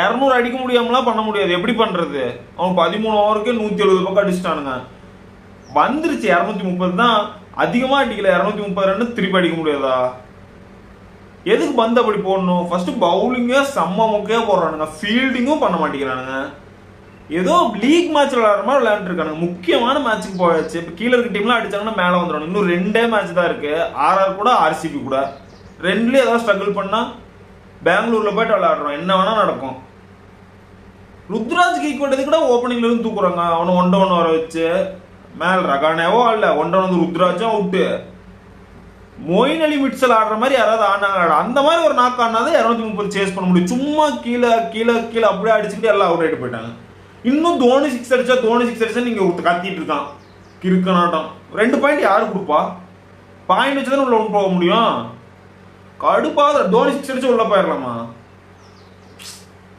200 அடிக்க முடியாமலாம் பண்ண முடியாது. எப்படி பண்றது? அவன் 13 ஓவருக்கு 170 பக்கம் அடிச்சிட்டானுங்க. வந்துருச்சு 230 தான், அதிகமா அடிக்கல. 230 ரன் திருப்பி அடிக்க முடியாதா? எதுக்கு பந்து அப்படி போடணும்? ஃபர்ஸ்ட் பவுலிங்கே செம்ம முக்கையா போடுறானுங்க, ஃபீல்டிங்கும் பண்ண மாட்டேங்கிறானுங்க. ஏதோ லீக் மேட்ச் விளையாடுற மாதிரி விளையாண்டுருக்கானுங்க. முக்கியமான மேட்சுக்கு போயாச்சு. இப்போ கீழே இருக்க டீம்லாம் அடிச்சாங்கன்னா மேலே வந்துடும். இன்னும் 2 மேட்ச் தான் இருக்கு. ஆர்ஆர் கூட ஆர்சிபி கூட. 2லயும் ஏதாவது ஸ்ட்ரகிள் பண்ணா பெங்களூர்ல போயிட்டு விளையாடுறோம், என்ன வேணா நடக்கும். ருத்ராஜ் கீக்வெட் கூட ஓப்பனிங்ல இருந்து தூக்குறாங்க. அவனை 1-1 வர வச்சு மேல் ரகானேவோ அல்ல 1-1 வந்து ருத்ராஜும் அவுட்டு. மொயின் அலி மிட்சல் ஆடுற மாதிரி யாராவது ஆனாங்க, அந்த மாதிரி ஒரு நாக்கு ஆனாதான் 230 சேஸ் பண்ண முடியும். சும்மா கீழே கீழே கீழே அப்படியே அடிச்சுக்கிட்டு எல்லாம் அவுட் ஆகிட்டு போயிட்டாங்க. இன்னும் தோனி 6 அடிச்சா நீங்க கத்திட்டு இருக்கான் கிறுக்கனாட்டம். 2 பாயிண்ட் யாரு கொடுப்பா? பாயிண்ட் வச்சுதான் உள்ள போக முடியும். கடுப்பாத. தோனி 6 அடிச்சு உள்ள போயிடலாமா?